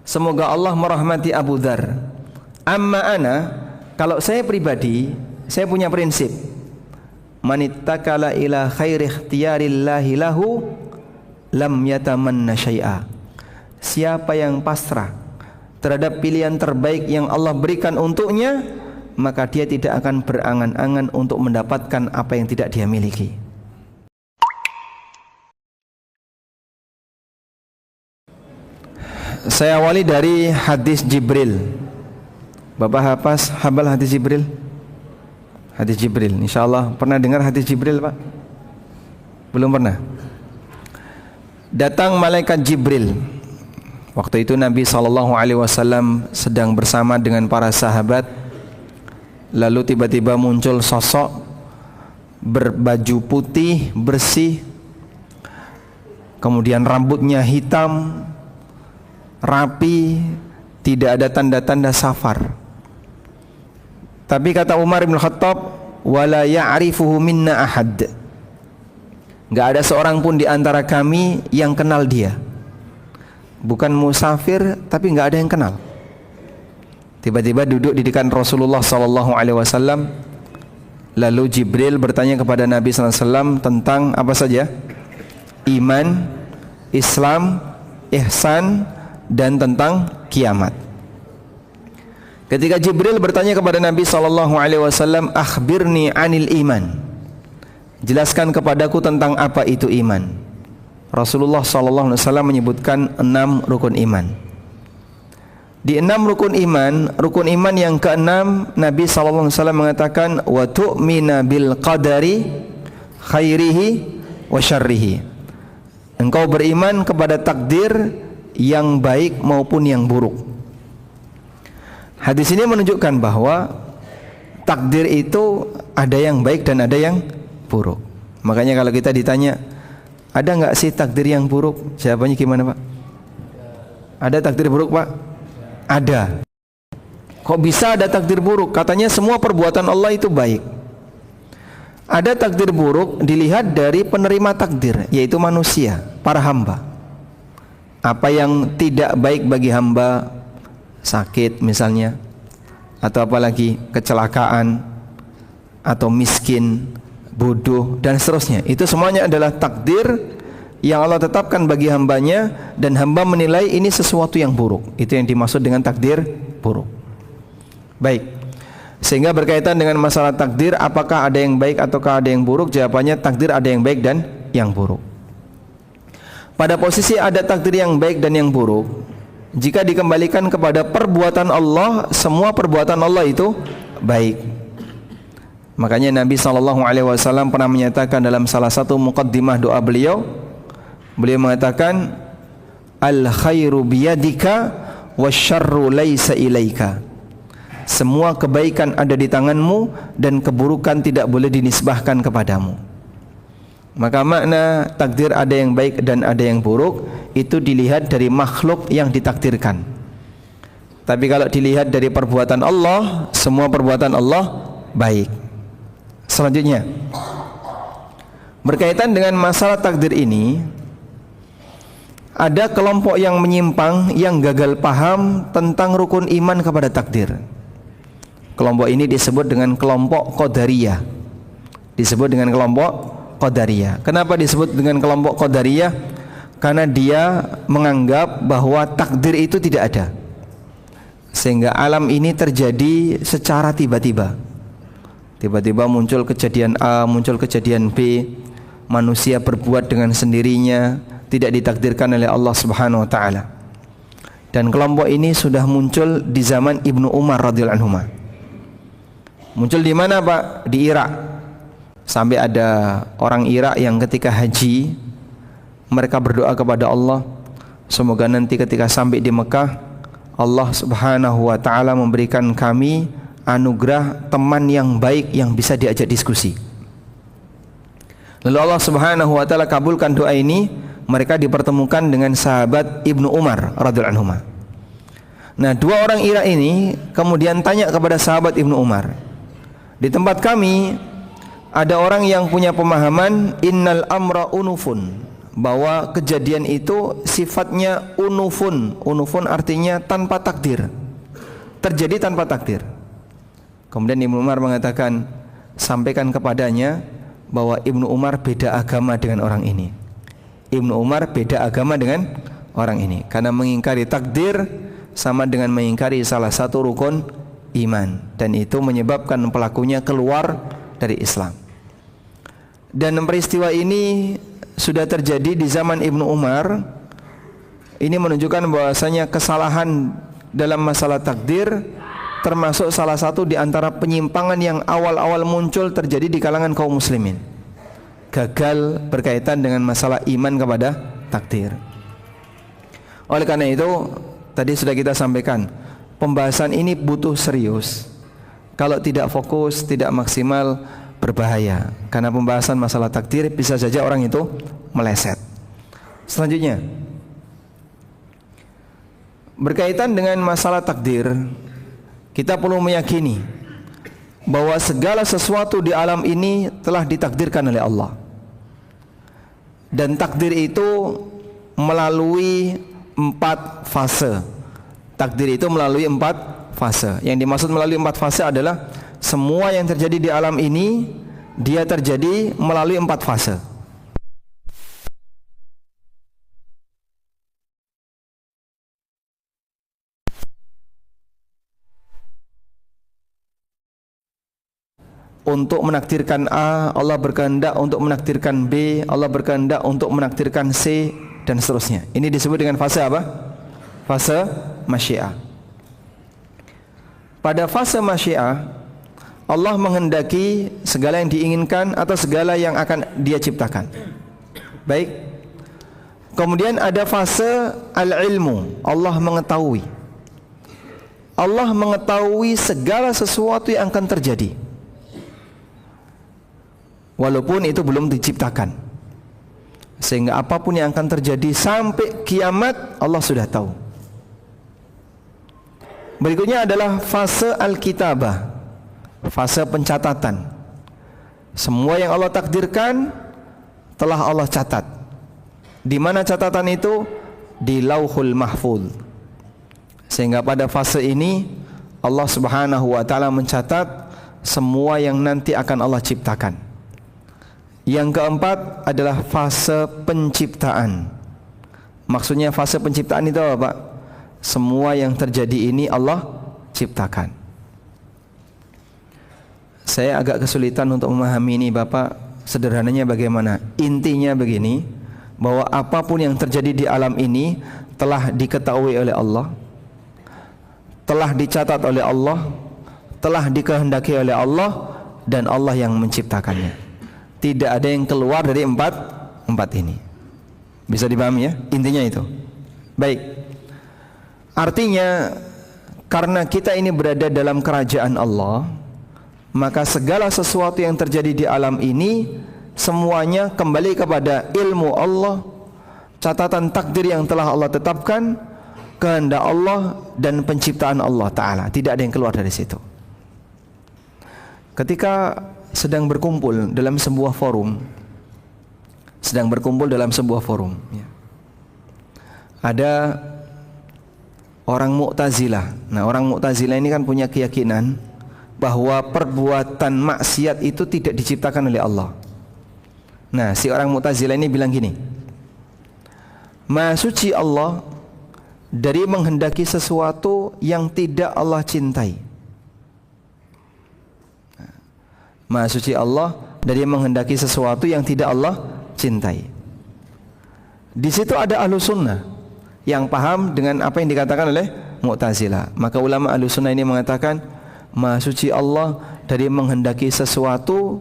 Semoga Allah merahmati Abu Dzar. Amma ana, kalau saya pribadi, saya punya prinsip. Manittakala ila khairi ikhtiyarillahi lahu lam yatamanna syai'a. Siapa yang pasrah terhadap pilihan terbaik yang Allah berikan untuknya, maka dia tidak akan berangan-angan untuk mendapatkan apa yang tidak dia miliki. Saya awali dari hadis Jibril. Bapak hafal hadis Jibril? Hadis Jibril, insyaallah pernah dengar hadis Jibril, Pak? Belum pernah? Datang malaikat Jibril. Waktu itu Nabi SAW sedang bersama dengan para sahabat. Lalu tiba-tiba muncul sosok berbaju putih bersih, kemudian rambutnya hitam, rapi, tidak ada tanda-tanda safar. Tapi kata Umar bin Khattab, wala ya'rifuhu minna ahad. Enggak ada seorang pun di antara kami yang kenal dia. Bukan musafir, tapi enggak ada yang kenal. Tiba-tiba duduk di dekat Rasulullah SAW. Lalu Jibril bertanya kepada Nabi SAW tentang apa saja? Iman, Islam, ihsan, dan tentang kiamat. Ketika Jibril bertanya kepada Nabi SAW, akhbirni anil iman, jelaskan kepadaku tentang apa itu iman. Rasulullah SAW menyebutkan 6 rukun iman. Di 6 rukun iman yang ke-6, Nabi SAW mengatakan, wa tu'mina bil qadari khairihi wa syarrihi. Engkau beriman kepada takdir yang baik maupun yang buruk. Hadis ini menunjukkan bahwa takdir itu ada yang baik dan ada yang buruk. Makanya kalau kita ditanya, ada nggak sih takdir yang buruk? Jawabannya gimana, Pak? Ada takdir buruk, Pak? Ada. Kok bisa ada takdir buruk? Katanya semua perbuatan Allah itu baik. Ada takdir buruk dilihat dari penerima takdir, yaitu manusia, para hamba. Apa yang tidak baik bagi hamba, sakit misalnya, atau apalagi kecelakaan, atau miskin, bodoh, dan seterusnya. Itu semuanya adalah takdir yang Allah tetapkan bagi hambanya, dan hamba menilai ini sesuatu yang buruk. Itu yang dimaksud dengan takdir buruk. Baik, sehingga berkaitan dengan masalah takdir, apakah ada yang baik ataukah ada yang buruk? Jawabannya takdir ada yang baik dan yang buruk. Pada posisi ada takdir yang baik dan yang buruk, jika dikembalikan kepada perbuatan Allah, semua perbuatan Allah itu baik. Makanya Nabi SAW pernah menyatakan dalam salah satu muqaddimah doa beliau mengatakan, al khairu biyadika wasyarru laisa ilaika. Semua kebaikan ada di tanganmu dan keburukan tidak boleh dinisbahkan kepadamu. Maka makna takdir ada yang baik dan ada yang buruk itu dilihat dari makhluk yang ditakdirkan. Tapi kalau dilihat dari perbuatan Allah, semua perbuatan Allah baik. Selanjutnya, berkaitan dengan masalah takdir ini, ada kelompok yang menyimpang, yang gagal paham tentang rukun iman kepada takdir. Kelompok ini disebut dengan kelompok Qadariyah. Disebut dengan kelompok Qadariyah. Kenapa disebut dengan kelompok Qadariyah? Karena dia menganggap bahwa takdir itu tidak ada, sehingga alam ini terjadi secara tiba-tiba. Tiba-tiba muncul kejadian A, muncul kejadian B, manusia berbuat dengan sendirinya, tidak ditakdirkan oleh Allah Subhanahu wa taala. Dan kelompok ini sudah muncul di zaman Ibnu Umar radhiyallahu anhu. Muncul di mana, Pak? Di Irak. Sampai ada orang Irak yang ketika haji, mereka berdoa kepada Allah, semoga nanti ketika sampai di Mekah, Allah Subhanahu wa taala memberikan kami anugerah teman yang baik yang bisa diajak diskusi. Lalu Allah Subhanahu wa taala kabulkan doa ini, mereka dipertemukan dengan sahabat Ibnu Umar radhiyallahu anhu. Nah, dua orang Irak ini kemudian tanya kepada sahabat Ibnu Umar, di tempat kami ada orang yang punya pemahaman innal amra unufun, bahwa kejadian itu sifatnya unufun. Unufun artinya tanpa takdir, terjadi tanpa takdir. Kemudian Ibnu Umar mengatakan, sampaikan kepadanya bahwa Ibnu Umar beda agama dengan orang ini. Ibnu Umar beda agama dengan orang ini, karena mengingkari takdir sama dengan mengingkari salah satu rukun iman, dan itu menyebabkan pelakunya keluar dari Islam. Dan peristiwa ini sudah terjadi di zaman Ibnu Umar. Ini menunjukkan bahwasanya kesalahan dalam masalah takdir termasuk salah satu di antara penyimpangan yang awal-awal muncul terjadi di kalangan kaum muslimin. Gagal berkaitan dengan masalah iman kepada takdir. Oleh karena itu, tadi sudah kita sampaikan, pembahasan ini butuh serius. Kalau tidak fokus, tidak maksimal, berbahaya. Karena pembahasan masalah takdir bisa saja orang itu meleset. Selanjutnya, berkaitan dengan masalah takdir, kita perlu meyakini bahwa segala sesuatu di alam ini telah ditakdirkan oleh Allah. Dan takdir itu melalui 4 fase. Takdir itu melalui 4 fase. Yang dimaksud melalui 4 fase adalah semua yang terjadi di alam ini dia terjadi melalui 4 fase. Untuk menakdirkan A, Allah berkehendak untuk menakdirkan B, Allah berkehendak untuk menakdirkan C, dan seterusnya. Ini disebut dengan fase apa? Fase masyiah. Pada fase masyiah, Allah menghendaki segala yang diinginkan atau segala yang akan Dia ciptakan. Baik. Kemudian ada fase al-ilmu, Allah mengetahui. Allah mengetahui segala sesuatu yang akan terjadi, walaupun itu belum diciptakan. Sehingga apapun yang akan terjadi sampai kiamat, Allah sudah tahu. Berikutnya adalah fase al-kitabah, fase pencatatan. Semua yang Allah takdirkan telah Allah catat. Di mana catatan itu? Di Lauhul Mahfuz. Sehingga pada fase ini Allah Subhanahu wa taala mencatat semua yang nanti akan Allah ciptakan. Yang keempat adalah fase penciptaan. Maksudnya fase penciptaan itu apa, Pak? Semua yang terjadi ini Allah ciptakan. Saya agak kesulitan untuk memahami ini, Bapak. Sederhananya bagaimana? Intinya begini, bahwa apapun yang terjadi di alam ini telah diketahui oleh Allah, telah dicatat oleh Allah, telah dikehendaki oleh Allah, dan Allah yang menciptakannya. Tidak ada yang keluar dari empat ini. Bisa dipahami ya? Intinya itu. Baik. Artinya, karena kita ini berada dalam kerajaan Allah, maka segala sesuatu yang terjadi di alam ini semuanya kembali kepada ilmu Allah, catatan takdir yang telah Allah tetapkan, kehendak Allah, dan penciptaan Allah Ta'ala. Tidak ada yang keluar dari situ. Ketika sedang berkumpul dalam sebuah forum, ya, ada orang Mu'tazilah. Nah, orang Mu'tazilah ini kan punya keyakinan bahwa perbuatan maksiat itu tidak diciptakan oleh Allah. Nah, si orang Mu'tazilah ini bilang gini, Maha suci Allah dari menghendaki sesuatu yang tidak Allah cintai. Maha suci Allah dari menghendaki sesuatu yang tidak Allah cintai. Di situ ada ahlu sunnah yang paham dengan apa yang dikatakan oleh Mu'tazilah. Maka ulama ahlu sunnah ini mengatakan, Maha suci Allah dari menghendaki sesuatu,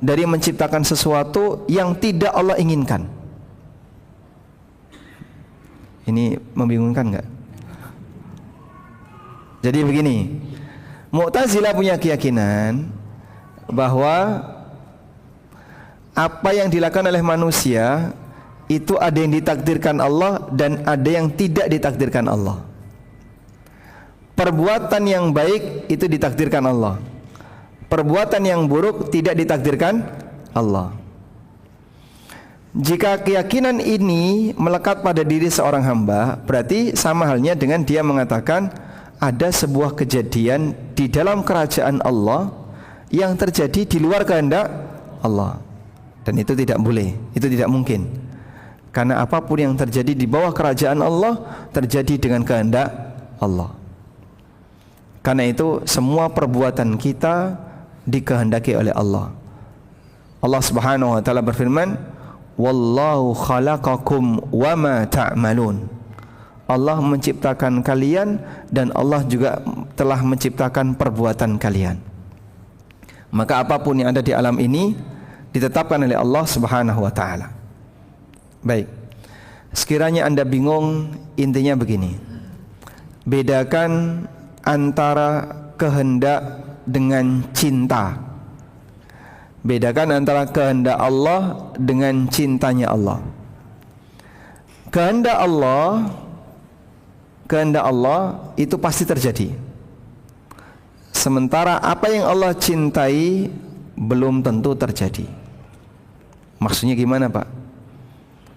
dari menciptakan sesuatu yang tidak Allah inginkan. Ini membingungkan enggak? Jadi begini, Mu'tazilah punya keyakinan bahwa apa yang dilakukan oleh manusia itu ada yang ditakdirkan Allah dan ada yang tidak ditakdirkan Allah. Perbuatan yang baik itu ditakdirkan Allah, perbuatan yang buruk tidak ditakdirkan Allah. Jika keyakinan ini melekat pada diri seorang hamba, berarti sama halnya dengan dia mengatakan ada sebuah kejadian di dalam kerajaan Allah yang terjadi di luar kehendak Allah. Dan itu tidak boleh, itu tidak mungkin. Karena apapun yang terjadi di bawah kerajaan Allah terjadi dengan kehendak Allah. Karena itu semua perbuatan kita dikehendaki oleh Allah. Allah Subhanahu wa taala berfirman, "Wallahu khalaqakum wama ta'malun." Allah menciptakan kalian dan Allah juga telah menciptakan perbuatan kalian. Maka apapun yang ada di alam ini ditetapkan oleh Allah Subhanahu wa taala. Baik. Sekiranya Anda bingung, intinya begini. Bedakan antara kehendak dengan cinta. Bedakan antara kehendak Allah dengan cintanya Allah. Kehendak Allah itu pasti terjadi. Sementara apa yang Allah cintai belum tentu terjadi. Maksudnya gimana, Pak?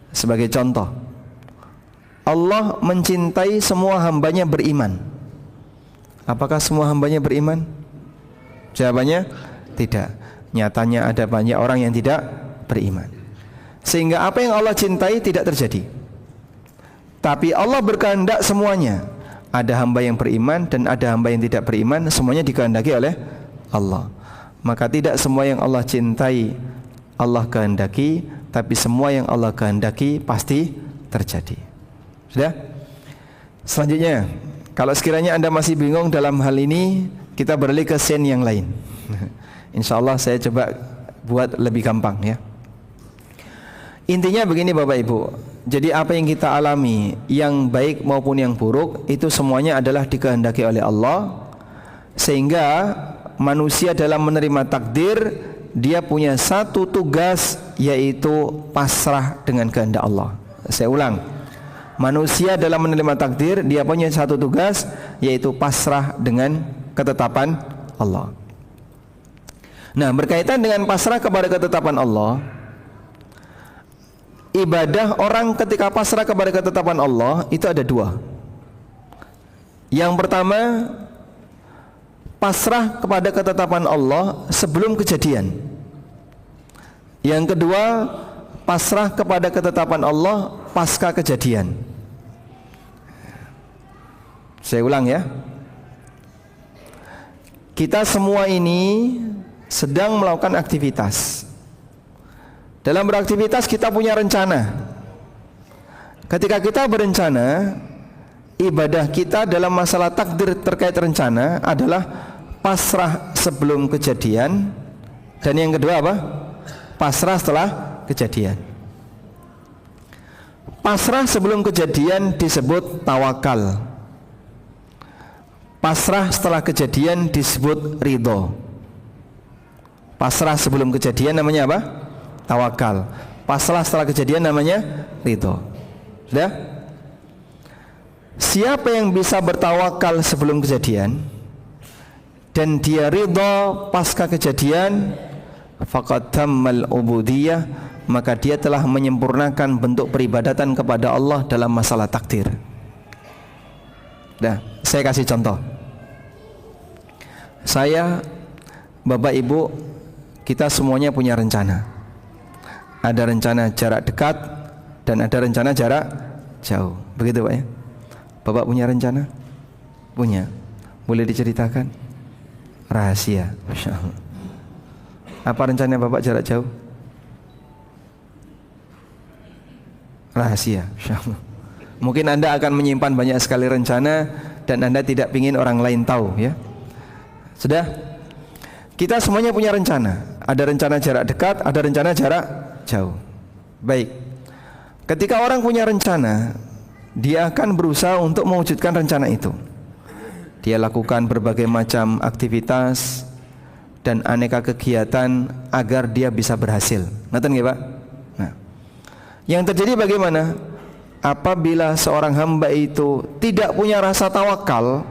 Sebagai contoh, Allah mencintai semua hambanya beriman. Apakah semua hambanya beriman? Jawabannya tidak. Nyatanya ada banyak orang yang tidak beriman. Sehingga apa yang Allah cintai tidak terjadi. Tapi Allah berkehendak semuanya. Ada hamba yang beriman dan ada hamba yang tidak beriman, semuanya dikehendaki oleh Allah. Maka tidak semua yang Allah cintai Allah kehendaki, tapi semua yang Allah kehendaki pasti terjadi. Sudah? Selanjutnya, kalau sekiranya Anda masih bingung dalam hal ini, kita beralih ke scene yang lain. Insya Allah saya coba buat lebih gampang ya. Intinya begini Bapak Ibu. Jadi apa yang kita alami, yang baik maupun yang buruk, itu semuanya adalah dikehendaki oleh Allah. Sehingga manusia dalam menerima takdir, dia punya satu tugas, yaitu pasrah dengan kehendak Allah. Saya ulang. Manusia dalam menerima takdir, dia punya satu tugas, yaitu pasrah dengan ketetapan Allah. Nah, berkaitan dengan pasrah kepada ketetapan Allah, ibadah orang ketika pasrah kepada ketetapan Allah itu ada dua. Yang pertama, pasrah kepada ketetapan Allah sebelum kejadian. Yang kedua, pasrah kepada ketetapan Allah pasca kejadian. Saya ulang ya. Kita semua ini sedang melakukan aktivitas. Dalam beraktivitas kita punya rencana. Ketika kita berencana, ibadah kita dalam masalah takdir terkait rencana adalah pasrah sebelum kejadian, dan yang kedua apa? Pasrah setelah kejadian. Pasrah sebelum kejadian disebut tawakal. Pasrah setelah kejadian disebut ridho. Pasrah sebelum kejadian namanya apa? Tawakal. Pasrah setelah kejadian namanya ridho. Sudah? Siapa yang bisa bertawakal sebelum kejadian dan dia ridho pasca kejadian, faqad tammal ubudiyah, maka dia telah menyempurnakan bentuk peribadatan kepada Allah dalam masalah takdir. Nah, saya kasih contoh. Saya, Bapak Ibu, kita semuanya punya rencana. Ada rencana jarak dekat dan ada rencana jarak jauh. Begitu Pak ya? Bapak punya rencana? Punya. Boleh diceritakan? Rahasia. Masya Allah. Apa rencana Bapak jarak jauh? Rahasia. Masya Allah. Mungkin Anda akan menyimpan banyak sekali rencana dan Anda tidak ingin orang lain tahu ya. Sudah? Kita semuanya punya rencana. Ada rencana jarak dekat, ada rencana jarak jauh. Baik. Ketika orang punya rencana, dia akan berusaha untuk mewujudkan rencana itu. Dia lakukan berbagai macam aktivitas dan aneka kegiatan agar dia bisa berhasil. Ngerti nggih, Pak? Nah, yang terjadi bagaimana? Apabila seorang hamba itu tidak punya rasa tawakal,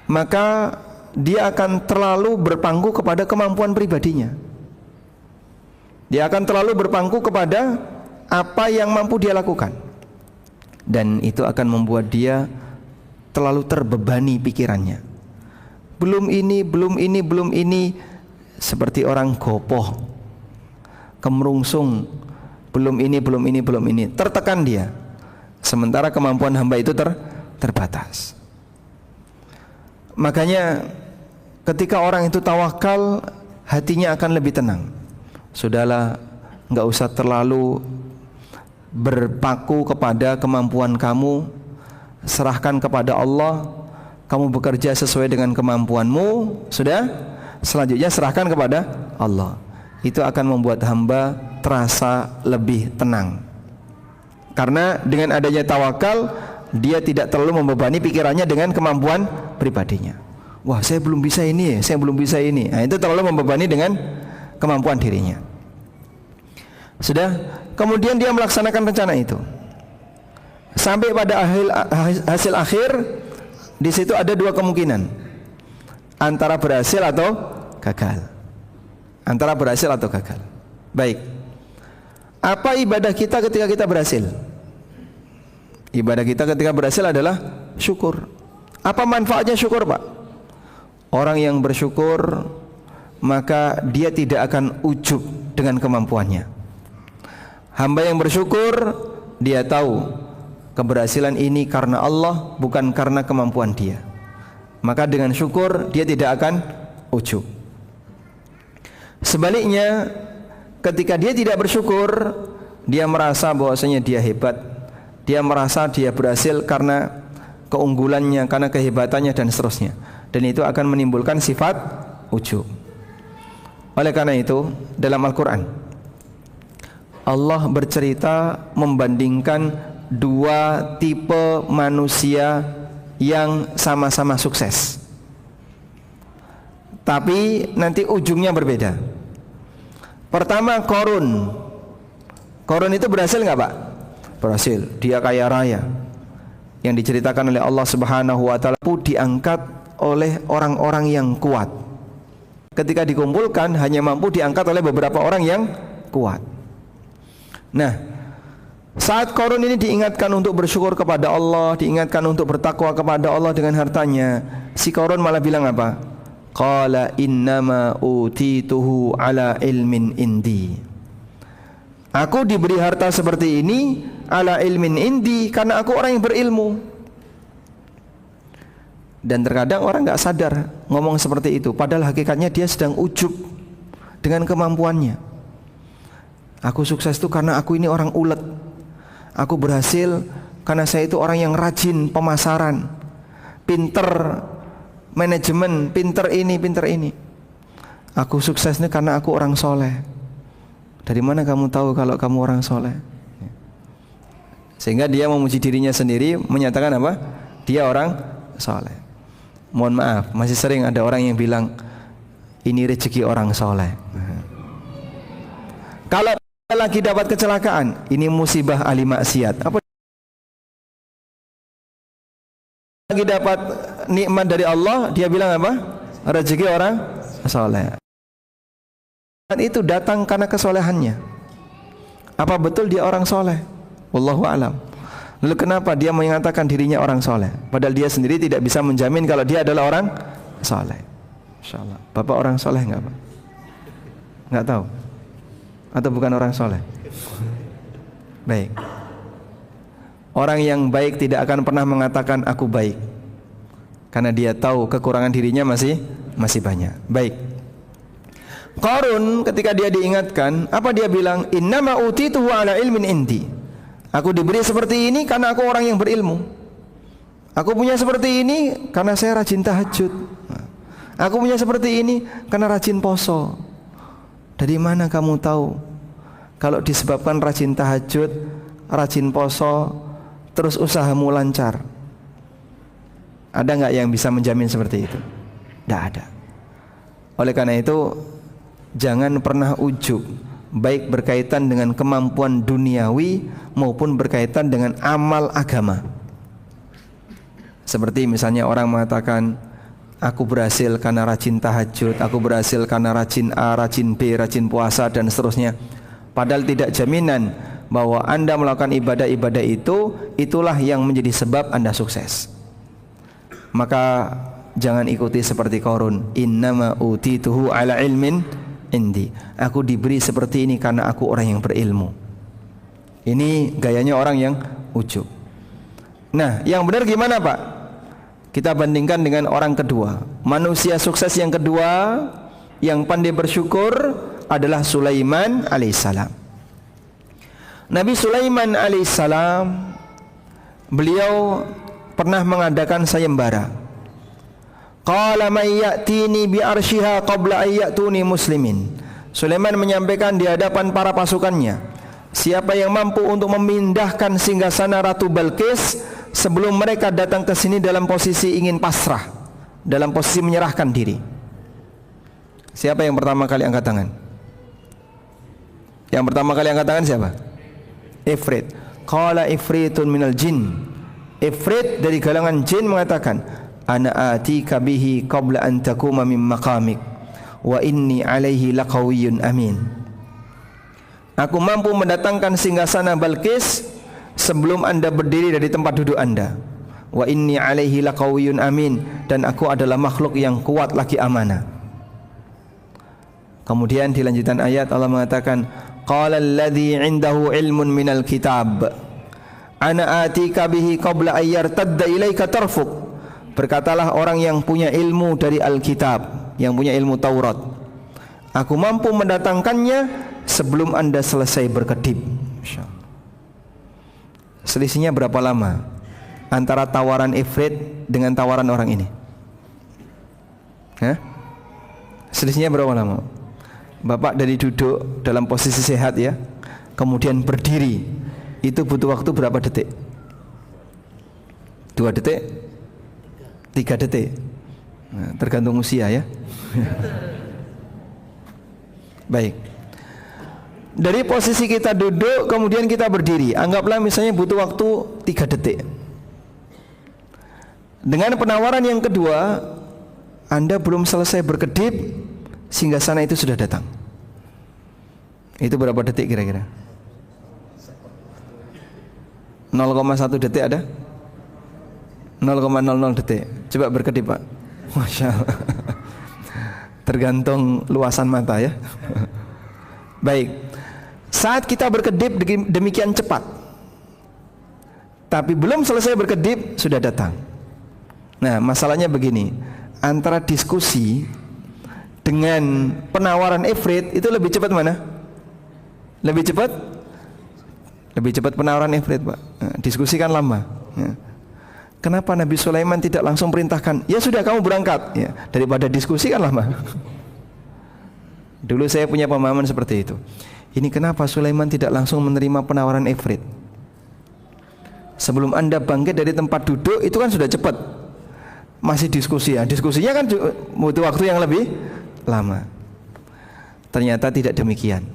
maka dia akan terlalu berpangku kepada kemampuan pribadinya. Dia akan terlalu berpangku kepada apa yang mampu dia lakukan, dan itu akan membuat dia terlalu terbebani pikirannya. Belum ini, belum ini, belum ini, seperti orang gopoh, kemerungsung, belum ini, belum ini, belum ini, tertekan dia. Sementara kemampuan hamba itu terbatas. Makanya ketika orang itu tawakal, hatinya akan lebih tenang. Sudahlah, nggak usah terlalu berpaku kepada kemampuan kamu, serahkan kepada Allah. Kamu bekerja sesuai dengan kemampuanmu, sudah. Selanjutnya serahkan kepada Allah. Itu akan membuat hamba terasa lebih tenang. Karena dengan adanya tawakal, dia tidak terlalu membebani pikirannya dengan kemampuan pribadinya. Wah, saya belum bisa ini ya, saya belum bisa ini. Nah, itu terlalu membebani dengan kemampuan dirinya. Sudah, kemudian dia melaksanakan rencana itu sampai pada hasil akhir. Di situ ada dua kemungkinan, antara berhasil atau gagal. Antara berhasil atau gagal. Baik, apa ibadah kita ketika kita berhasil? Ibadah kita ketika berhasil adalah syukur. Apa manfaatnya syukur, Pak? Orang yang bersyukur, maka dia tidak akan ujub dengan kemampuannya. Hamba yang bersyukur, dia tahu keberhasilan ini karena Allah, bukan karena kemampuan dia. Maka dengan syukur dia tidak akan ujub. Sebaliknya, ketika dia tidak bersyukur, dia merasa bahwasanya dia hebat, dia merasa dia berhasil karena keunggulannya, karena kehebatannya, dan seterusnya. Dan itu akan menimbulkan sifat ujub. Oleh karena itu, dalam Al-Quran Allah bercerita membandingkan dua tipe manusia yang sama-sama sukses, tapi nanti ujungnya berbeda. Pertama, Qarun. Qarun itu berhasil nggak, Pak? Berhasil. Dia kaya raya. Yang diceritakan oleh Allah Subhanahu wa taala, diangkat oleh orang-orang yang kuat. Ketika dikumpulkan hanya mampu diangkat oleh beberapa orang yang kuat. Nah, saat Qarun ini diingatkan untuk bersyukur kepada Allah, diingatkan untuk bertakwa kepada Allah dengan hartanya, si Qarun malah bilang apa? Qala innama utituhu ala ilmin indi. Aku diberi harta seperti ini ala ilmin indi, karena aku orang yang berilmu. Dan terkadang orang nggak sadar ngomong seperti itu, padahal hakikatnya dia sedang ujub dengan kemampuannya. Aku sukses itu karena aku ini orang ulet. Aku berhasil karena saya itu orang yang rajin pemasaran, pinter manajemen, pinter ini, pinter ini. Aku sukses ini karena aku orang soleh. Dari mana kamu tahu kalau kamu orang soleh? Sehingga dia memuji dirinya sendiri, menyatakan apa? Dia orang soleh. Mohon maaf, masih sering ada orang yang bilang ini rezeki orang soleh. Kalau lagi dapat kecelakaan, ini musibah ahli maksiat. Apa? Lagi dapat nikmat dari Allah, dia bilang apa? Rezeki orang soleh. Dan itu datang karena kesolehannya. Apa betul dia orang soleh? Wallahu a'lam. Lalu kenapa dia mengatakan dirinya orang soleh, padahal dia sendiri tidak bisa menjamin kalau dia adalah orang soleh? Insyaallah. Bapak orang soleh nggak, Pak? Nggak tahu? Atau bukan orang soleh? Baik. Orang yang baik tidak akan pernah mengatakan aku baik, karena dia tahu kekurangan dirinya masih banyak. Baik. Qarun ketika dia diingatkan, apa dia bilang? Innama utituhu ala ilmin indi. Aku diberi seperti ini karena aku orang yang berilmu. Aku punya seperti ini karena saya rajin tahajud. Aku punya seperti ini karena rajin poso. Dari mana kamu tahu kalau disebabkan rajin tahajud, rajin poso, terus usahamu lancar? Ada nggak yang bisa menjamin seperti itu? Tidak ada. Oleh karena itu, jangan pernah ujub, baik berkaitan dengan kemampuan duniawi maupun berkaitan dengan amal agama. Seperti misalnya orang mengatakan, aku berhasil karena rajin tahajud, aku berhasil karena rajin A, rajin B, rajin puasa, dan seterusnya. Padahal tidak jaminan bahwa Anda melakukan ibadah-ibadah itu, itulah yang menjadi sebab Anda sukses. Maka jangan ikuti seperti Qarun. Innama utituhu ala ilmin indi. Aku diberi seperti ini karena aku orang yang berilmu. Ini gayanya orang yang ujub. Nah, yang benar gimana Pak? Kita bandingkan dengan orang kedua. Manusia sukses yang kedua, yang pandai bersyukur adalah Sulaiman alaihissalam. Nabi Sulaiman alaihissalam, beliau pernah mengadakan sayembara. Qala may ya'tini bi arsyiha qabla an ya'tuni muslimin. Sulaiman menyampaikan di hadapan para pasukannya, siapa yang mampu untuk memindahkan singgasana Ratu Balqis sebelum mereka datang ke sini dalam posisi ingin pasrah, dalam posisi menyerahkan diri. Siapa yang pertama kali angkat tangan? Yang pertama kali angkat tangan siapa? Ifrit. Qala ifritun minal jin. Ifrit dari kalangan jin mengatakan, ana atika bihi qabla an takuma min maqamik wa inni alaihi laqawiyyun amin. Aku mampu mendatangkan singgasana Balqis sebelum Anda berdiri dari tempat duduk Anda. Wa inni alaihi laqawiyyun amin, dan aku adalah makhluk yang kuat lagi amanah. Kemudian di lanjutan ayat Allah mengatakan, qala alladhi 'indahu 'ilmun minal kitab ana atika bihi qabla an yartadda ilaika tarfuk. Berkatalah orang yang punya ilmu dari Alkitab, yang punya ilmu Taurat, aku mampu mendatangkannya sebelum Anda selesai berkedip. Selisihnya berapa lama antara tawaran Ifrit dengan tawaran orang ini? Selisihnya berapa lama? Bapak dari duduk dalam posisi sehat ya, kemudian berdiri, itu butuh waktu berapa detik? 2 detik? 3 detik? Nah, tergantung usia ya. Baik. Dari posisi kita duduk kemudian kita berdiri, anggaplah misalnya butuh waktu 3 detik. Dengan penawaran yang kedua, Anda belum selesai berkedip, singgasana itu sudah datang. Itu berapa detik kira-kira? 0,1 detik ada? 0,00 detik. Coba berkedip Pak. Masya Allah. Tergantung luasan mata ya. Baik. Saat kita berkedip demikian cepat, tapi belum selesai berkedip sudah datang. Nah, masalahnya begini, antara diskusi dengan penawaran Ifrit itu lebih cepat mana? Lebih cepat? Lebih cepat penawaran Ifrit Pak. Nah, diskusi kan lama ya. Kenapa Nabi Sulaiman tidak langsung perintahkan, ya sudah kamu berangkat ya, daripada diskusi kan lama. Dulu saya punya pemahaman seperti itu. Ini kenapa Sulaiman tidak langsung menerima penawaran Ifrit? Sebelum Anda bangkit dari tempat duduk itu kan sudah cepat. Masih diskusi ya, diskusinya kan butuh waktu yang lebih lama. Ternyata tidak demikian.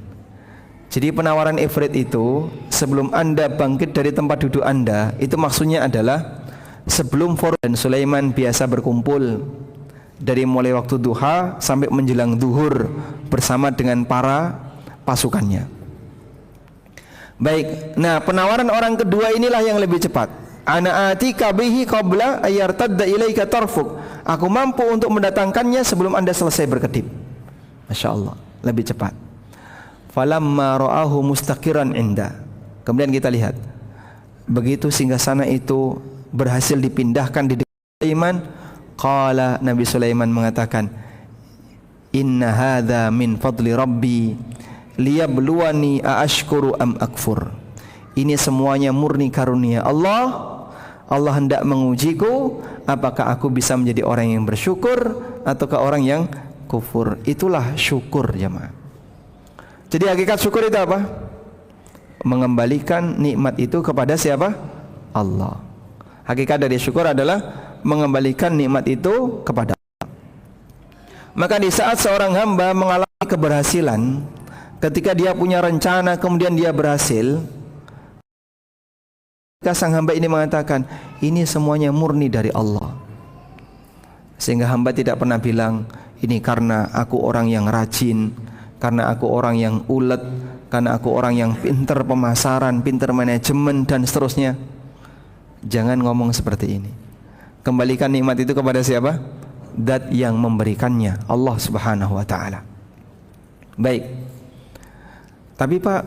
Jadi penawaran Ifrit itu sebelum Anda bangkit dari tempat duduk Anda, itu maksudnya adalah sebelum forum. Dan Sulaiman biasa berkumpul dari mulai waktu duha sampai menjelang duhur bersama dengan para pasukannya. Baik, nah penawaran orang kedua inilah yang lebih cepat. Ana atika bihi qabla ayartadda ilaika tarfuk. Aku mampu untuk mendatangkannya sebelum Anda selesai berkedip. Masya Allah, lebih cepat. Falamma ra'ahu mustaqiran inda. Kemudian kita lihat, begitu singgasana itu berhasil dipindahkan di dekat Sulaiman, qala Nabi Sulaiman mengatakan, inna hadza min fadli rabbi liyabluwani aashkuru am akfur. Ini semuanya murni karunia Allah. Allah hendak mengujiku apakah aku bisa menjadi orang yang bersyukur ataukah orang yang kufur. Itulah syukur jemaah. Jadi hakikat syukur itu apa? Mengembalikan nikmat itu kepada siapa? Allah. Hakikat dari syukur adalah mengembalikan nikmat itu kepada Allah. Maka di saat seorang hamba mengalami keberhasilan, ketika dia punya rencana kemudian dia berhasil, sang hamba ini mengatakan, ini semuanya murni dari Allah. Sehingga hamba tidak pernah bilang, ini karena aku orang yang rajin, karena aku orang yang ulet, karena aku orang yang pinter pemasaran, pinter manajemen dan seterusnya. Jangan ngomong seperti ini. Kembalikan nikmat itu kepada siapa? Zat yang memberikannya, Allah Subhanahu wa taala. Baik. Tapi Pak,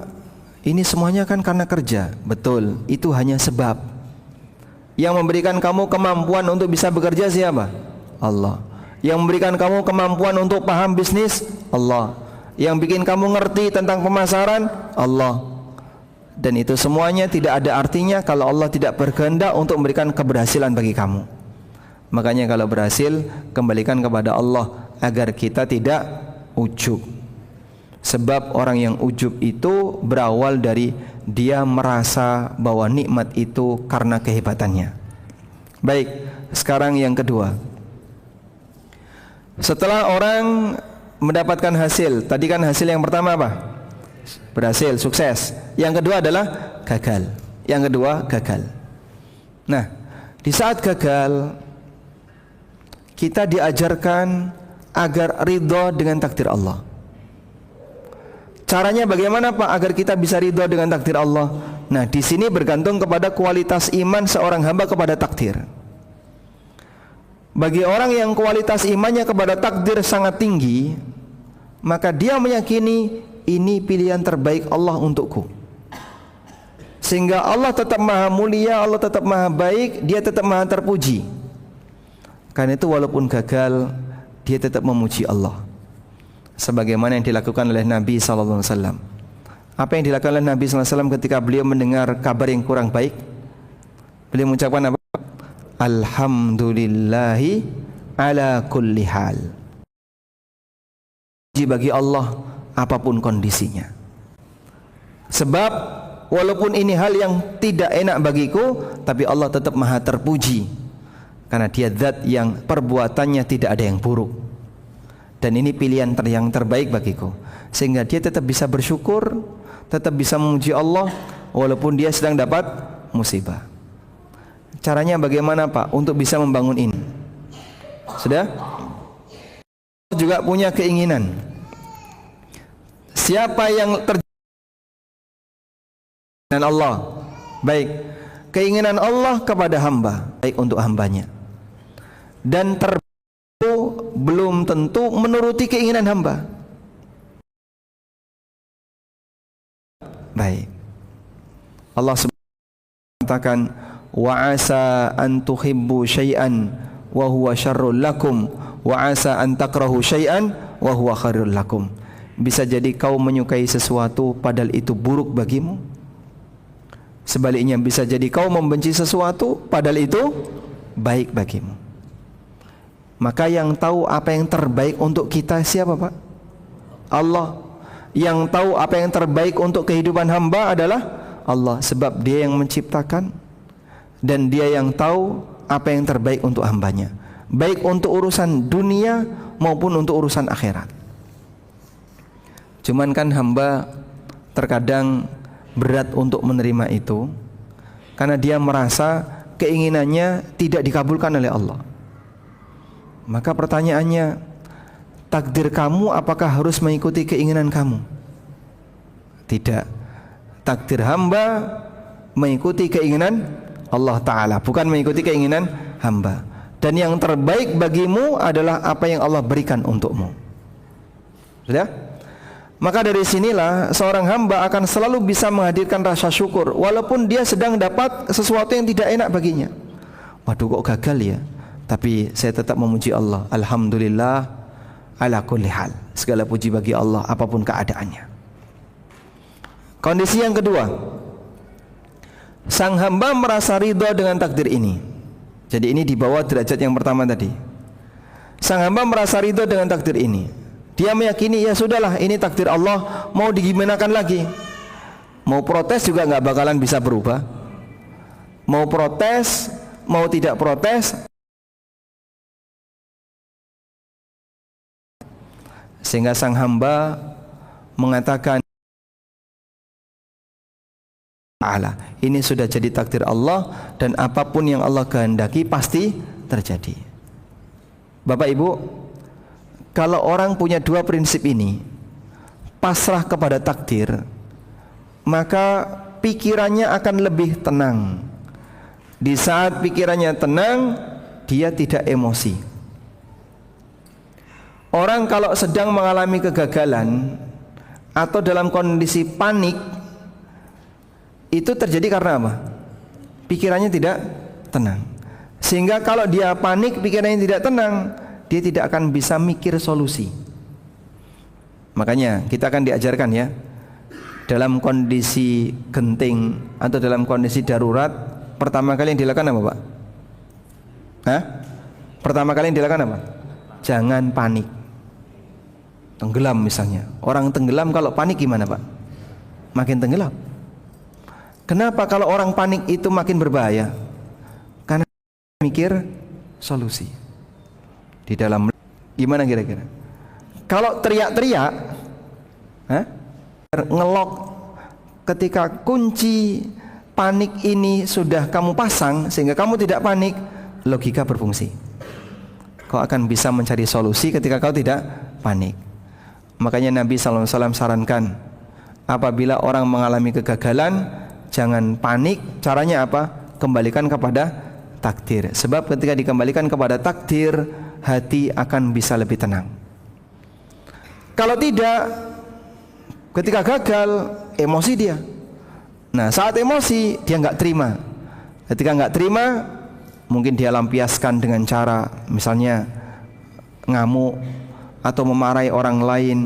ini semuanya kan karena kerja. Betul, itu hanya sebab. Yang memberikan kamu kemampuan untuk bisa bekerja siapa? Allah. Yang memberikan kamu kemampuan untuk paham bisnis, Allah. Yang bikin kamu ngerti tentang pemasaran, Allah. Dan itu semuanya tidak ada artinya kalau Allah tidak berkehendak untuk memberikan keberhasilan bagi kamu. Makanya kalau berhasil, kembalikan kepada Allah agar kita tidak ujub. Sebab orang yang ujub itu berawal dari dia merasa bahwa nikmat itu karena kehebatannya. Baik, sekarang yang kedua. Setelah orang mendapatkan hasil, tadi kan hasil yang pertama apa? Berhasil, sukses. Yang kedua adalah gagal. Yang kedua gagal. Nah, di saat gagal, kita diajarkan agar ridho dengan takdir Allah. Caranya bagaimana Pak agar kita bisa ridho dengan takdir Allah? Nah, di sini bergantung kepada kualitas iman seorang hamba kepada takdir. Bagi orang yang kualitas imannya kepada takdir sangat tinggi, maka dia meyakini ini pilihan terbaik Allah untukku. Sehingga Allah tetap maha mulia, Allah tetap maha baik, dia tetap maha terpuji. Karena itu walaupun gagal, dia tetap memuji Allah. Sebagaimana yang dilakukan oleh Nabi SAW. Apa yang dilakukan oleh Nabi SAW ketika beliau mendengar kabar yang kurang baik? Beliau mengucapkan apa? Alhamdulillahi ala kulli hal. Bagi Allah apapun kondisinya. Sebab walaupun ini hal yang tidak enak bagiku, tapi Allah tetap maha terpuji. Karena dia zat yang perbuatannya tidak ada yang buruk. Dan ini pilihan yang terbaik bagiku. Sehingga dia tetap bisa bersyukur, tetap bisa memuji Allah walaupun dia sedang dapat musibah. Caranya bagaimana Pak untuk bisa membangun ini? Sudah? Juga punya keinginan. Siapa yang dan Allah, baik keinginan Allah kepada hamba, baik untuk hambanya. Dan belum tentu menuruti keinginan hamba. Baik. Allah mengatakan wa asa an tuhibbu syai'an wa huwa syarrul lakum wa asa an takrahu syai'an wa huwa khairul lakum. Bisa jadi kau menyukai sesuatu padahal itu buruk bagimu. Sebaliknya bisa jadi kau membenci sesuatu padahal itu baik bagimu. Maka yang tahu apa yang terbaik untuk kita siapa Pak? Allah. Yang tahu apa yang terbaik untuk kehidupan hamba adalah Allah. Sebab dia yang menciptakan dan dia yang tahu apa yang terbaik untuk hambanya, baik untuk urusan dunia maupun untuk urusan akhirat. Cuman kan hamba terkadang berat untuk menerima itu karena dia merasa keinginannya tidak dikabulkan oleh Allah. Maka pertanyaannya, takdir kamu apakah harus mengikuti keinginan kamu? Tidak. Takdir hamba mengikuti keinginan Allah Ta'ala, bukan mengikuti keinginan hamba. Dan yang terbaik bagimu adalah apa yang Allah berikan untukmu. Sudah? Maka dari sinilah seorang hamba akan selalu bisa menghadirkan rasa syukur walaupun dia sedang dapat sesuatu yang tidak enak baginya. Waduh, kok gagal ya? Tapi saya tetap memuji Allah. Alhamdulillah ala kulli hal. Segala puji bagi Allah apapun keadaannya. Kondisi yang kedua, sang hamba merasa ridho dengan takdir ini. Jadi ini di bawah derajat yang pertama tadi. Sang hamba merasa ridho dengan takdir ini. Dia meyakini ya sudahlah, ini takdir Allah, mau digimanakan lagi. Mau protes juga nggak bakalan bisa berubah. Mau protes, mau tidak protes. Sehingga sang hamba mengatakan, Allah, ini sudah jadi takdir Allah dan apapun yang Allah kehendaki pasti terjadi. Bapak Ibu, kalau orang punya dua prinsip ini, pasrah kepada takdir maka pikirannya akan lebih tenang. Di saat pikirannya tenang, dia tidak emosi. Orang kalau sedang mengalami kegagalan atau dalam kondisi panik, itu terjadi karena apa? Pikirannya tidak tenang. Sehingga kalau dia panik, pikirannya tidak tenang, dia tidak akan bisa mikir solusi. Makanya kita akan diajarkan ya, dalam kondisi genting atau dalam kondisi darurat, pertama kali yang dilakukan apa, Pak? Hah? Pertama kali yang dilakukan apa? Jangan panik. Tenggelam misalnya. Orang tenggelam kalau panik gimana, Pak? Makin tenggelam. Kenapa kalau orang panik itu makin berbahaya? Karena mikir solusi. Di dalam gimana kira-kira? Kalau teriak-teriak, ngelok, ketika kunci panik ini sudah kamu pasang sehingga kamu tidak panik, logika berfungsi. Kau akan bisa mencari solusi ketika kau tidak panik. Makanya Nabi SAW sarankan, apabila orang mengalami kegagalan, jangan panik. Caranya apa? Kembalikan kepada takdir. Sebab ketika dikembalikan kepada takdir, hati akan bisa lebih tenang. Kalau tidak, ketika gagal, emosi dia. Nah, saat emosi dia nggak terima. Ketika nggak terima, mungkin dia lampiaskan dengan cara misalnya ngamuk atau memarahi orang lain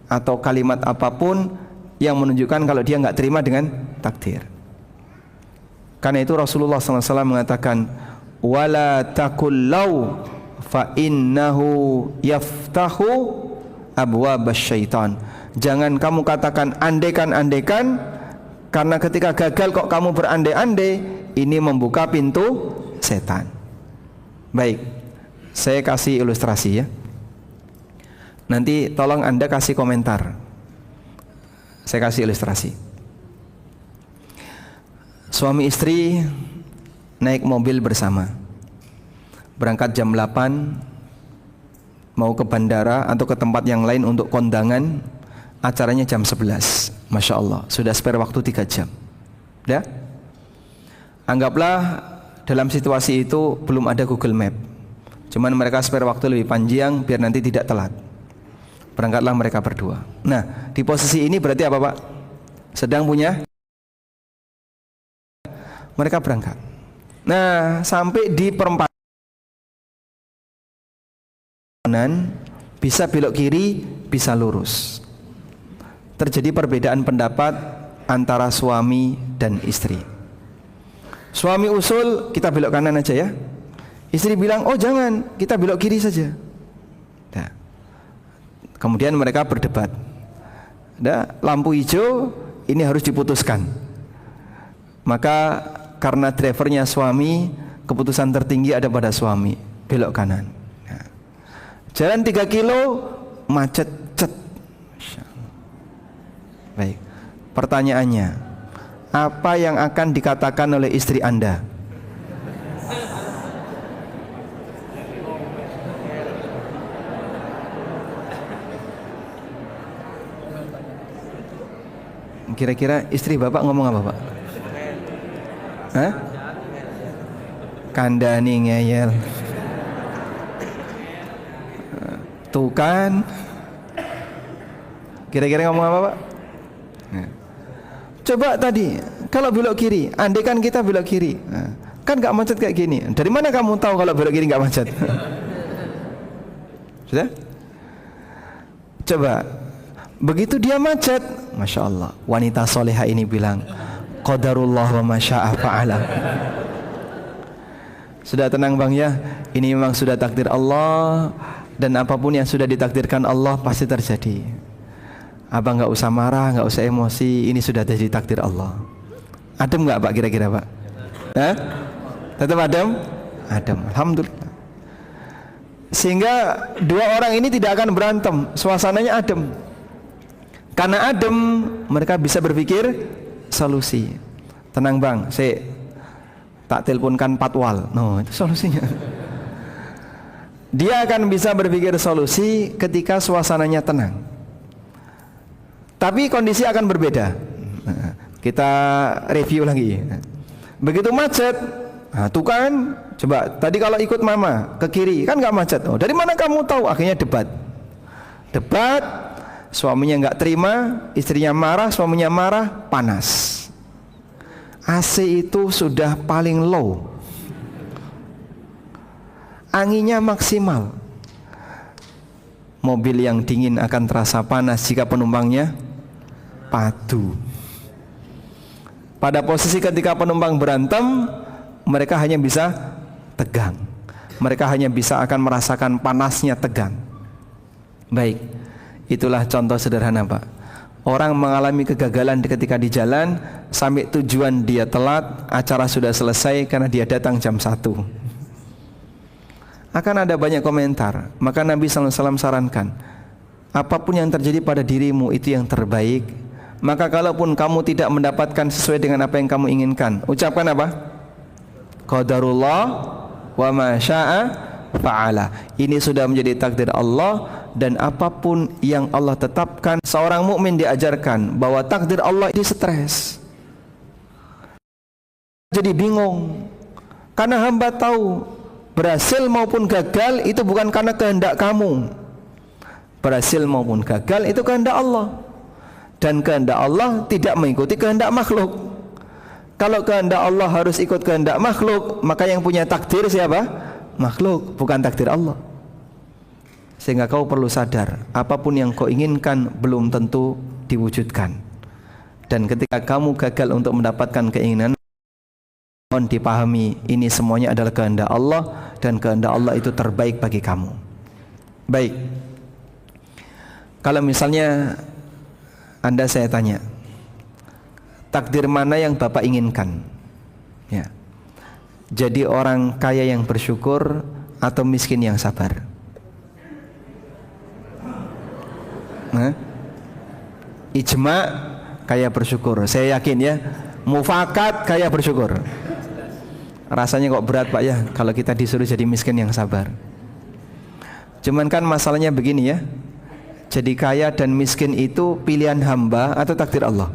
atau kalimat apapun yang menunjukkan kalau dia nggak terima dengan takdir. Karena itu Rasulullah SAW mengatakan, wala takul law fa innahu yaftahu abwabasy syaitan. Jangan kamu katakan andaikan, karena ketika gagal kok kamu berandai-andai, ini membuka pintu setan. Baik, saya kasih ilustrasi ya. Nanti tolong Anda kasih komentar. Saya kasih ilustrasi. Suami istri naik mobil bersama, berangkat jam 8, mau ke bandara atau ke tempat yang lain untuk kondangan. Acaranya jam 11. Masya Allah, sudah spare waktu 3 jam. Ya? Anggaplah dalam situasi itu belum ada Google Map, cuman mereka spare waktu lebih panjang biar nanti tidak telat. Berangkatlah mereka berdua. Nah, di posisi ini berarti apa, Pak? Sedang punya. Mereka berangkat. Nah, sampai di perempatan bisa belok kiri, bisa lurus. Terjadi perbedaan pendapat antara suami dan istri. Suami usul, kita belok kanan aja ya. Istri bilang, oh jangan, kita belok kiri saja. Nah, kemudian mereka berdebat. Nah, lampu hijau, ini harus diputuskan. Maka karena drivernya suami, keputusan tertinggi ada pada suami, belok kanan. Nah, jalan 3 kilo, macet, cet. Baik, pertanyaannya, apa yang akan dikatakan oleh istri Anda? Kira-kira istri Bapak ngomong apa, Pak? Hah? Kandani ngeyel. Tuh kan. Kira-kira ngomong apa, Pak? Coba tadi, kalau belok kiri, andai kan kita belok kiri, kan gak macet kayak gini. Dari mana kamu tahu kalau belok kiri gak macet? Sudah? Coba, begitu dia macet, Masya Allah, wanita soleha ini bilang, qadarullah wa masya'a fa'ala. Sudah tenang bang ya, ini memang sudah takdir Allah, dan apapun yang sudah ditakdirkan Allah pasti terjadi. Abang nggak usah marah, nggak usah emosi, ini sudah jadi takdir Allah. Adem nggak Pak kira-kira Pak? Hah? Tetap adem? Adem, alhamdulillah. Sehingga dua orang ini tidak akan berantem, suasananya adem. Karena adem, mereka bisa berpikir solusi. Tenang bang, saya tak teleponkan patwal. No, itu solusinya. Dia akan bisa berpikir solusi ketika suasananya tenang. Tapi kondisi akan berbeda. Kita review lagi. Begitu macet, nah, tuh kan, coba tadi kalau ikut mama ke kiri kan nggak macet. Oh, dari mana kamu tahu? Akhirnya debat, suaminya nggak terima, istrinya marah, suaminya marah, panas. AC itu sudah paling low, anginnya maksimal. Mobil yang dingin akan terasa panas jika penumpangnya padu. Pada posisi ketika penumpang berantem, mereka hanya bisa tegang. Mereka hanya bisa akan merasakan panasnya tegang. Baik, itulah contoh sederhana, Pak. Orang mengalami kegagalan ketika di jalan, sampai tujuan dia telat, acara sudah selesai karena dia datang jam 1. Akan ada banyak komentar. Maka Nabi SAW sarankan, apapun yang terjadi pada dirimu itu yang terbaik. Maka kalaupun kamu tidak mendapatkan sesuai dengan apa yang kamu inginkan, ucapkan apa? Qadarullah wa ma syaa fa'ala. Ini sudah menjadi takdir Allah, dan apapun yang Allah tetapkan. Seorang mukmin diajarkan bahwa takdir Allah ini stres. Jadi bingung. Karena hamba tahu berhasil maupun gagal itu bukan karena kehendak kamu. Berhasil maupun gagal itu kehendak Allah. Dan kehendak Allah tidak mengikuti kehendak makhluk. Kalau kehendak Allah harus ikut kehendak makhluk, maka yang punya takdir siapa? Makhluk, bukan takdir Allah. Sehingga kau perlu sadar, apapun yang kau inginkan belum tentu diwujudkan. Dan ketika kamu gagal untuk mendapatkan keinginan, mohon dipahami, ini semuanya adalah kehendak Allah, dan kehendak Allah itu terbaik bagi kamu. Baik, kalau misalnya Anda saya tanya, takdir mana yang Bapak inginkan? Ya. Jadi orang kaya yang bersyukur atau miskin yang sabar? Ijma kaya bersyukur. Saya yakin ya, mufakat kaya bersyukur. Rasanya kok berat, Pak, ya kalau kita disuruh jadi miskin yang sabar. Cuman kan masalahnya begini ya, jadi kaya dan miskin itu pilihan hamba atau takdir Allah?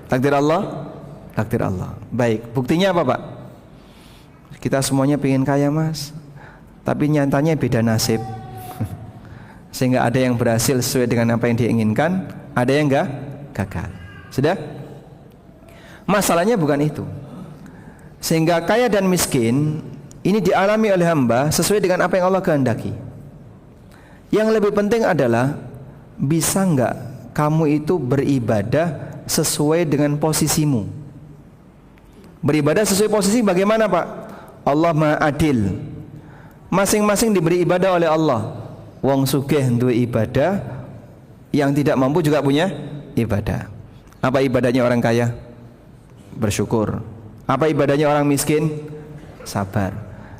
Takdir Allah? Takdir Allah. Baik, buktinya apa, Pak? Kita semuanya pengen kaya, Mas, tapi nyatanya beda nasib. Sehingga ada yang berhasil sesuai dengan apa yang dia inginkan, ada yang enggak, gagal. Sudah? Masalahnya bukan itu. Sehingga kaya dan miskin ini dialami oleh hamba sesuai dengan apa yang Allah kehendaki. Yang lebih penting adalah, bisa enggak kamu itu beribadah sesuai dengan posisimu. Beribadah sesuai posisi bagaimana, Pak? Allah Maha Adil. Masing-masing diberi ibadah oleh Allah. Wong sugih duwe ibadah, yang tidak mampu juga punya ibadah. Apa ibadahnya orang kaya? Bersyukur. Apa ibadahnya orang miskin? Sabar.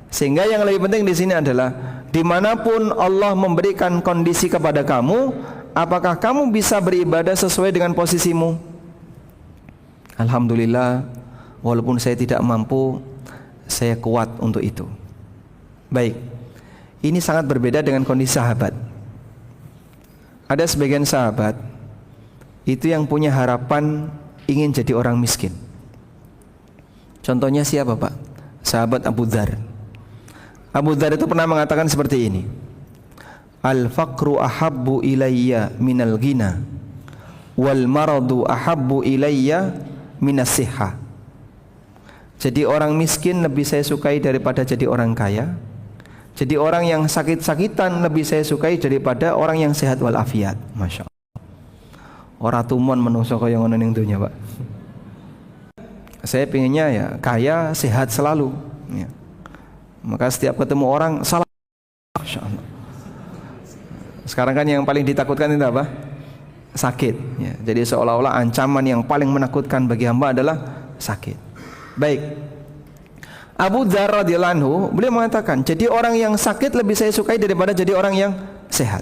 Sehingga yang lebih penting di sini adalah, dimanapun Allah memberikan kondisi kepada kamu, apakah kamu bisa beribadah sesuai dengan posisimu? Alhamdulillah, walaupun saya tidak mampu, saya kuat untuk itu. Baik, ini sangat berbeda dengan kondisi sahabat. Ada sebagian sahabat itu yang punya harapan ingin jadi orang miskin. Contohnya siapa, Pak? Sahabat Abu Dzar. Abu Dzar itu pernah mengatakan seperti ini, al-faqru ahabbu ilayya minal ghina, wal maradu ahabbu ilayya minas sihha. Jadi orang miskin lebih saya sukai daripada jadi orang kaya. Jadi orang yang sakit-sakitan lebih saya sukai daripada orang yang sehat walafiat. Masya Allah. Ora tumon menungso kaya ngono ning dunya, Pak. Saya pinginnya ya kaya, sehat selalu ya. Maka setiap ketemu orang salah. Masya Allah. Sekarang kan yang paling ditakutkan itu apa? Sakit ya. Jadi seolah-olah ancaman yang paling menakutkan bagi hamba adalah sakit. Baik, Abu Dzar radhiyallahu anhu, beliau mengatakan, jadi orang yang sakit lebih saya sukai daripada jadi orang yang sehat.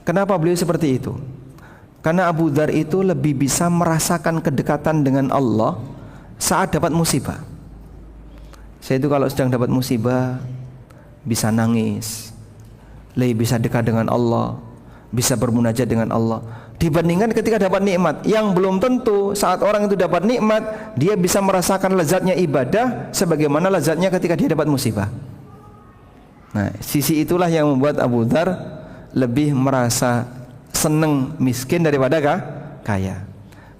Kenapa beliau seperti itu? Karena Abu Dzar itu lebih bisa merasakan kedekatan dengan Allah saat dapat musibah. Saya itu kalau sedang dapat musibah bisa nangis, lebih bisa dekat dengan Allah, bisa bermunajat dengan Allah. dibandingkan ketika dapat nikmat. Yang belum tentu saat orang itu dapat nikmat dia bisa merasakan lezatnya ibadah sebagaimana lezatnya ketika dia dapat musibah. Nah, sisi itulah yang membuat Abu Dzar lebih merasa senang miskin daripada kaya.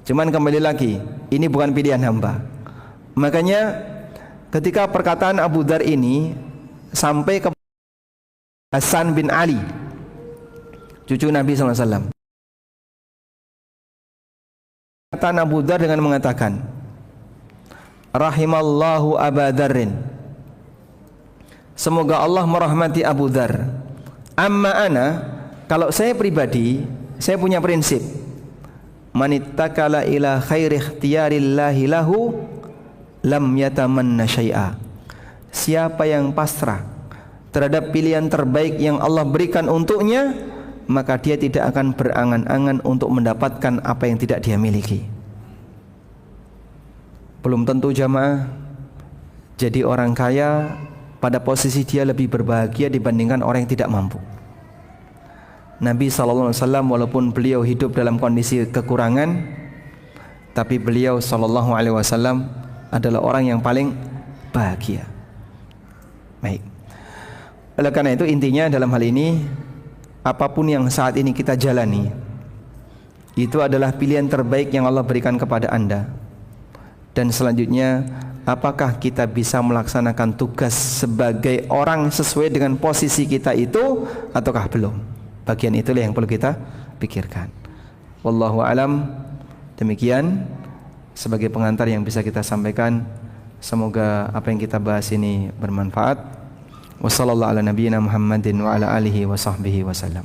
Cuman kembali lagi, ini bukan pilihan hamba. Makanya ketika perkataan Abu Dzar ini sampai ke Hasan bin Ali, cucu Nabi SAW, perkataan Abu Dzar dengan mengatakan, rahimallahu Aba Dzarrin, semoga Allah merahmati Abu Dzar. Amma ana, kalau saya pribadi, saya punya prinsip, manittakala ila khairi ikhtiyarillahi lahu lam yatamanna syai'a. Siapa yang pasrah terhadap pilihan terbaik yang Allah berikan untuknya, maka dia tidak akan berangan-angan untuk mendapatkan apa yang tidak dia miliki. Belum tentu jamaah jadi orang kaya pada posisi dia lebih berbahagia dibandingkan orang yang tidak mampu. Nabi SAW walaupun beliau hidup dalam kondisi kekurangan, tapi beliau SAW adalah orang yang paling bahagia. Baik. Oleh karena itu intinya dalam hal ini, apapun yang saat ini kita jalani, itu adalah pilihan terbaik yang Allah berikan kepada Anda. Dan selanjutnya, apakah kita bisa melaksanakan tugas sebagai orang sesuai dengan posisi kita itu ataukah belum? Bagian itulah yang perlu kita pikirkan. Wallahu alam. Demikian sebagai pengantar yang bisa kita sampaikan. Semoga apa yang kita bahas ini bermanfaat. Wassallallahu ala nabiyyina Muhammadin wa ala alihi wa sahbihi wasallam.